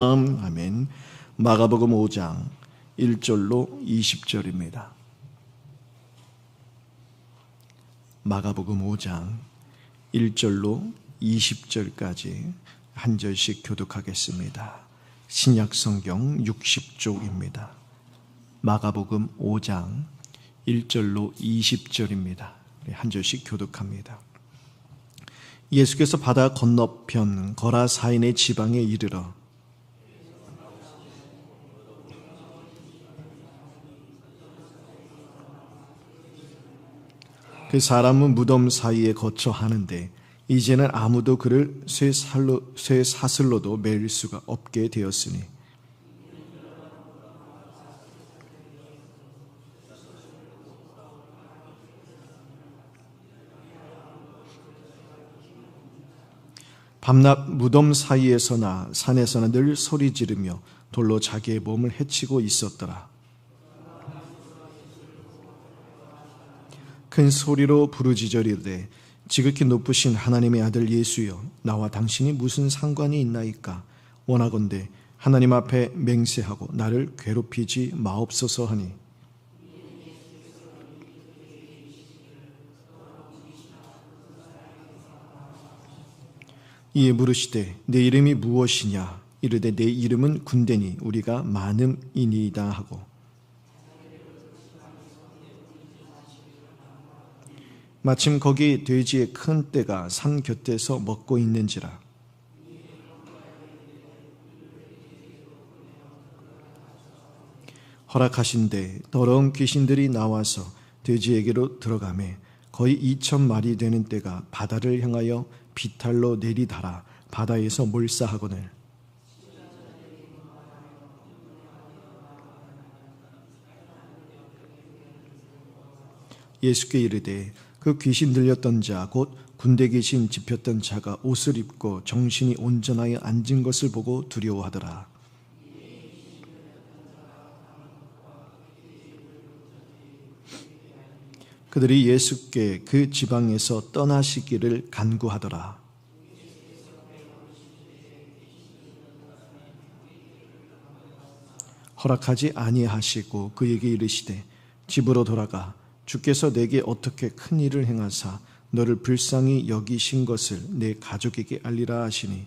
아멘. 마가복음 5장 1절로 20절입니다. 마가복음 5장 1절로 20절까지 한 절씩 교독하겠습니다. 신약성경 60쪽입니다. 마가복음 5장 1절로 20절입니다. 한 절씩 교독합니다. 예수께서 바다 건너편 거라사인의 지방에 이르러 그 사람은 무덤 사이에 거쳐 하는데 이제는 아무도 그를 쇠사슬로도 매일 수가 없게 되었으니 밤낮 무덤 사이에서나 산에서나 늘 소리 지르며 돌로 자기의 몸을 해치고 있었더라. 큰 소리로 부르짖으리되 지극히 높으신 하나님의 아들 예수여, 나와 당신이 무슨 상관이 있나이까? 원하건대 하나님 앞에 맹세하고 나를 괴롭히지 마옵소서 하니 이에 물으시되 내 이름이 무엇이냐? 이르되 내 이름은 군대니 우리가 많음이니이다 하고 마침 거기 돼지의 큰 떼가 산 곁에서 먹고 있는지라. 허락하신대 더러운 귀신들이 나와서 돼지에게로 들어가매 거의 2,000마리 되는 떼가 바다를 향하여 비탈로 내리달아 바다에서 몰사하거늘 예수께 이르되 그 귀신 들렸던 자 곧 군대 귀신 집혔던 자가 옷을 입고 정신이 온전하여 앉은 것을 보고 두려워하더라. 그들이 예수께 그 지방에서 떠나시기를 간구하더라. 허락하지 아니하시고 그에게 이르시되 집으로 돌아가 주께서 내게 어떻게 큰 일을 행하사 너를 불쌍히 여기신 것을 내 가족에게 알리라 하시니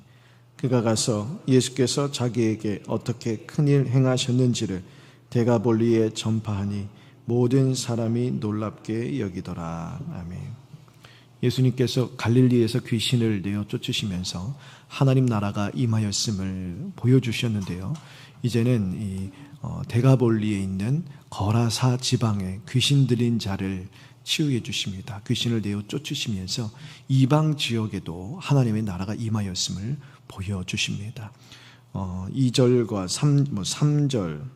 그가 가서 예수께서 자기에게 어떻게 큰 일 행하셨는지를 데가볼리에 전파하니 모든 사람이 놀랍게 여기더라. 아멘. 예수님께서 갈릴리에서 귀신을 내어 쫓으시면서 하나님 나라가 임하였음을 보여주셨는데요. 이제는 이 데가볼리에 있는 거라사 지방에 귀신 들린 자를 치유해 주십니다. 귀신을 내어 쫓으시면서 이방 지역에도 하나님의 나라가 임하였음을 보여주십니다. 2절과 3절부터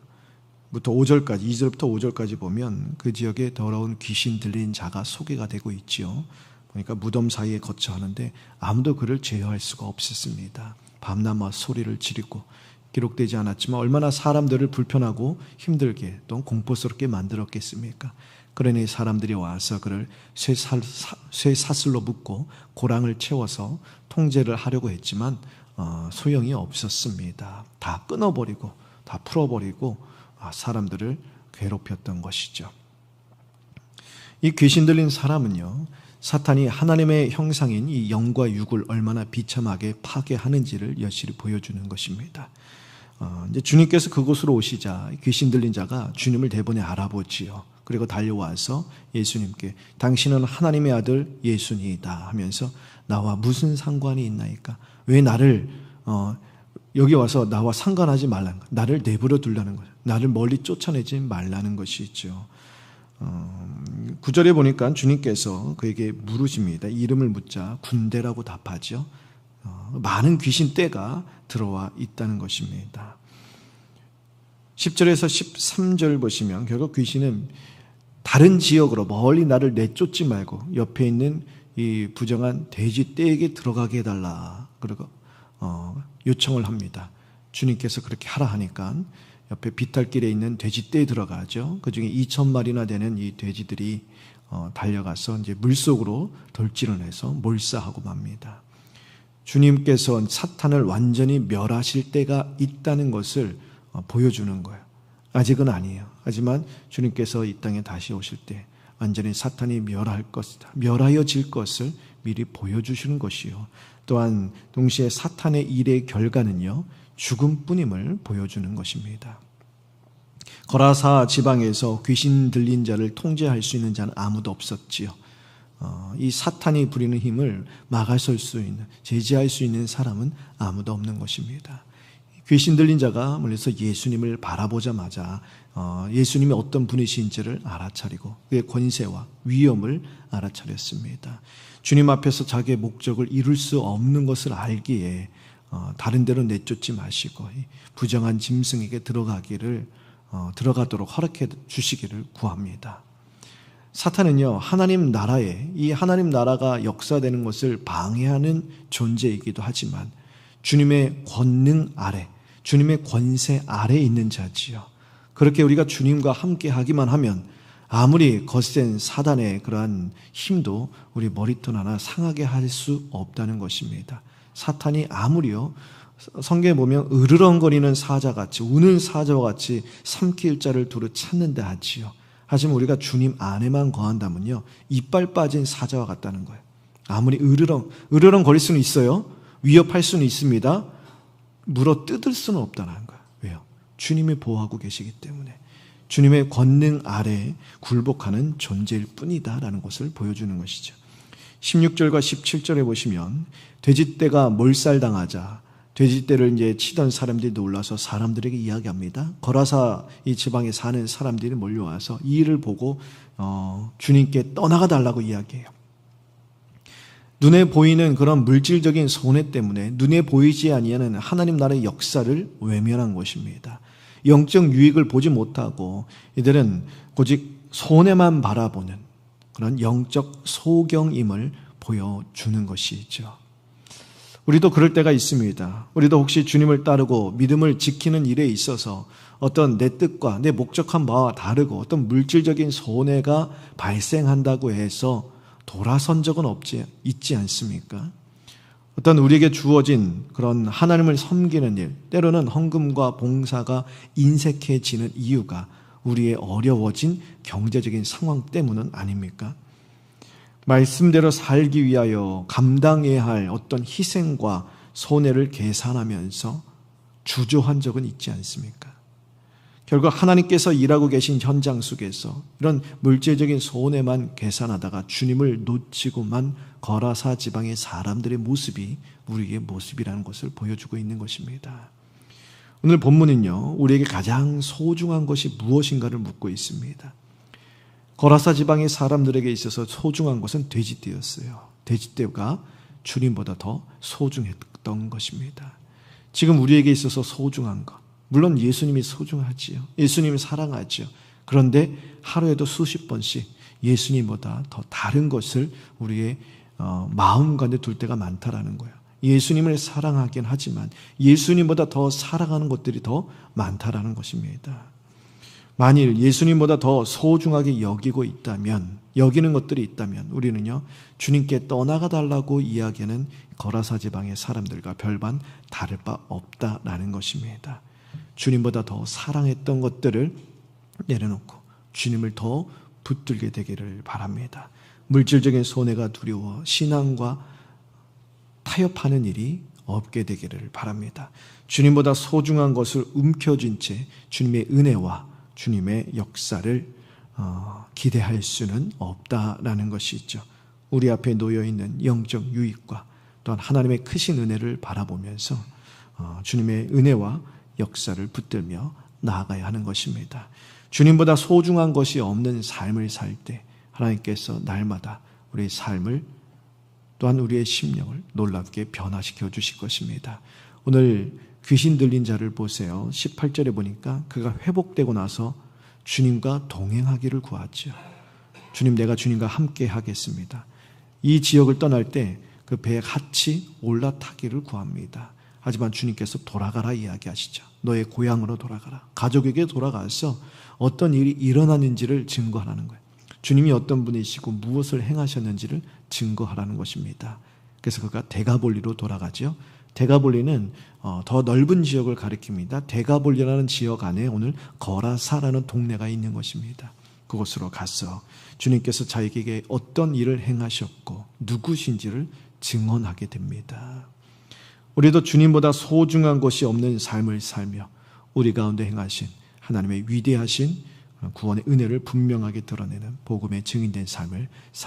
5절까지 2절부터 5절까지 보면 그 지역에 더러운 귀신 들린 자가 소개가 되고 있지요. 보니까 무덤 사이에 거쳐 하는데 아무도 그를 제어할 수가 없었습니다. 밤낮 소리를 지르고 기록되지 않았지만 얼마나 사람들을 불편하고 힘들게 또 공포스럽게 만들었겠습니까? 그러니 사람들이 와서 그를 쇠사슬로 묶고 고랑을 채워서 통제를 하려고 했지만 소용이 없었습니다. 다 끊어버리고 다 풀어버리고 사람들을 괴롭혔던 것이죠. 이 귀신 들린 사람은요, 사탄이 하나님의 형상인 이 영과 육을 얼마나 비참하게 파괴하는지를 여실히 보여주는 것입니다. 이제 주님께서 그곳으로 오시자 귀신 들린 자가 주님을 대번에 알아보지요. 그리고 달려와서 예수님께 당신은 하나님의 아들 예수니이다 하면서 나와 무슨 상관이 있나이까? 왜 나를 여기 와서 나와 상관하지 말라는 거야. 나를 내버려 두려는 거야. 나를 멀리 쫓아내지 말라는 것이죠. 9절에 보니까 주님께서 그에게 물으십니다. 이름을 묻자 군대라고 답하죠. 많은 귀신 떼가 들어와 있다는 것입니다. 10절에서 13절 보시면 결국 귀신은 다른 지역으로 멀리 나를 내쫓지 말고 옆에 있는 이 부정한 돼지 떼에게 들어가게 해달라. 그리고 요청을 합니다. 주님께서 그렇게 하라 하니까 옆에 비탈길에 있는 돼지 떼에 들어가죠. 그 중에 2,000마리나 되는 이 돼지들이 달려가서 이제 물속으로 돌진을 해서 몰사하고 맙니다. 주님께서 사탄을 완전히 멸하실 때가 있다는 것을 보여주는 거예요. 아직은 아니에요. 하지만 주님께서 이 땅에 다시 오실 때 완전히 사탄이 멸하여질 것을 미리 보여주시는 것이요. 또한 동시에 사탄의 일의 결과는요, 죽음뿐임을 보여주는 것입니다. 거라사 지방에서 귀신 들린 자를 통제할 수 있는 자는 아무도 없었지요. 이 사탄이 부리는 힘을 막아설 수 있는, 제지할 수 있는 사람은 아무도 없는 것입니다. 귀신 들린 자가 멀리서 예수님을 바라보자마자 예수님이 어떤 분이신지를 알아차리고 그의 권세와 위엄을 알아차렸습니다. 주님 앞에서 자기의 목적을 이룰 수 없는 것을 알기에 다른 데로 내쫓지 마시고 부정한 짐승에게 들어가도록 허락해 주시기를 구합니다. 사탄은요, 하나님 나라에, 이 하나님 나라가 역사되는 것을 방해하는 존재이기도 하지만 주님의 권능 아래, 주님의 권세 아래에 있는 자지요. 그렇게 우리가 주님과 함께 하기만 하면 아무리 거센 사단의 그러한 힘도 우리 머리털 하나 상하게 할 수 없다는 것입니다. 사탄이 아무리요, 성경에 보면 으르렁거리는 사자같이, 우는 사자와 같이 삼킬 자를 두루 찾는다 하지요. 하지만 우리가 주님 안에만 거한다면요, 이빨 빠진 사자와 같다는 거예요. 아무리 으르렁거릴 수는 있어요. 위협할 수는 있습니다. 물어 뜯을 수는 없다는 거예요. 왜요? 주님이 보호하고 계시기 때문에. 주님의 권능 아래에 굴복하는 존재일 뿐이다라는 것을 보여주는 것이죠. 16절과 17절에 보시면 돼지떼가 몰살당하자 돼지떼를 이제 치던 사람들이 놀라서 사람들에게 이야기합니다. 거라사 이 지방에 사는 사람들이 몰려와서 이 일을 보고 주님께 떠나가 달라고 이야기해요. 눈에 보이는 그런 물질적인 손해 때문에 눈에 보이지 아니하는 하나님 나라의 역사를 외면한 것입니다. 영적 유익을 보지 못하고 이들은 오직 손해만 바라보는 그런 영적 소경임을 보여주는 것이죠. 우리도 그럴 때가 있습니다. 우리도 혹시 주님을 따르고 믿음을 지키는 일에 있어서 어떤 내 뜻과 내 목적한 바와 다르고 어떤 물질적인 손해가 발생한다고 해서 돌아선 적은 있지 않습니까? 어떤 우리에게 주어진 그런 하나님을 섬기는 일, 때로는 헌금과 봉사가 인색해지는 이유가 우리의 어려워진 경제적인 상황 때문은 아닙니까? 말씀대로 살기 위하여 감당해야 할 어떤 희생과 손해를 계산하면서 주저한 적은 있지 않습니까? 결국 하나님께서 일하고 계신 현장 속에서 이런 물질적인 손해만 계산하다가 주님을 놓치고만 거라사 지방의 사람들의 모습이 우리의 모습이라는 것을 보여주고 있는 것입니다. 오늘 본문은요, 우리에게 가장 소중한 것이 무엇인가를 묻고 있습니다. 거라사 지방의 사람들에게 있어서 소중한 것은 돼지떼였어요. 돼지떼가 주님보다 더 소중했던 것입니다. 지금 우리에게 있어서 소중한 것, 물론 예수님이 소중하지요. 예수님이 사랑하지요. 그런데 하루에도 수십 번씩 예수님보다 더 다른 것을 우리의 마음 가운데 둘 때가 많다라는 거예요. 예수님을 사랑하긴 하지만 예수님보다 더 사랑하는 것들이 더 많다라는 것입니다. 만일 예수님보다 더 소중하게 여기는 것들이 있다면 우리는요, 주님께 떠나가 달라고 이야기하는 거라사 지방의 사람들과 별반 다를 바 없다라는 것입니다. 주님보다 더 사랑했던 것들을 내려놓고 주님을 더 붙들게 되기를 바랍니다. 물질적인 손해가 두려워 신앙과 타협하는 일이 없게 되기를 바랍니다. 주님보다 소중한 것을 움켜쥔 채 주님의 은혜와 주님의 역사를 기대할 수는 없다라는 것이 있죠. 우리 앞에 놓여있는 영적 유익과 또한 하나님의 크신 은혜를 바라보면서 주님의 은혜와 역사를 붙들며 나아가야 하는 것입니다. 주님보다 소중한 것이 없는 삶을 살 때 하나님께서 날마다 우리의 삶을 또한 우리의 심령을 놀랍게 변화시켜 주실 것입니다. 오늘 귀신 들린 자를 보세요. 18절에 보니까 그가 회복되고 나서 주님과 동행하기를 구하죠. 주님, 내가 주님과 함께 하겠습니다. 이 지역을 떠날 때 그 배에 같이 올라타기를 구합니다. 하지만 주님께서 돌아가라 이야기하시죠. 너의 고향으로 돌아가라. 가족에게 돌아가서 어떤 일이 일어나는지를 증거하라는 거예요. 주님이 어떤 분이시고 무엇을 행하셨는지를 증거하라는 것입니다. 그래서 그가 데가볼리로 돌아가죠. 데가볼리는 더 넓은 지역을 가리킵니다. 데가볼리라는 지역 안에 오늘 거라사라는 동네가 있는 것입니다. 그곳으로 가서 주님께서 자기에게 어떤 일을 행하셨고 누구신지를 증언하게 됩니다. 우리도 주님보다 소중한 것이 없는 삶을 살며 우리 가운데 행하신 하나님의 위대하신 구원의 은혜를 분명하게 드러내는 복음의 증인된 삶을 살아가는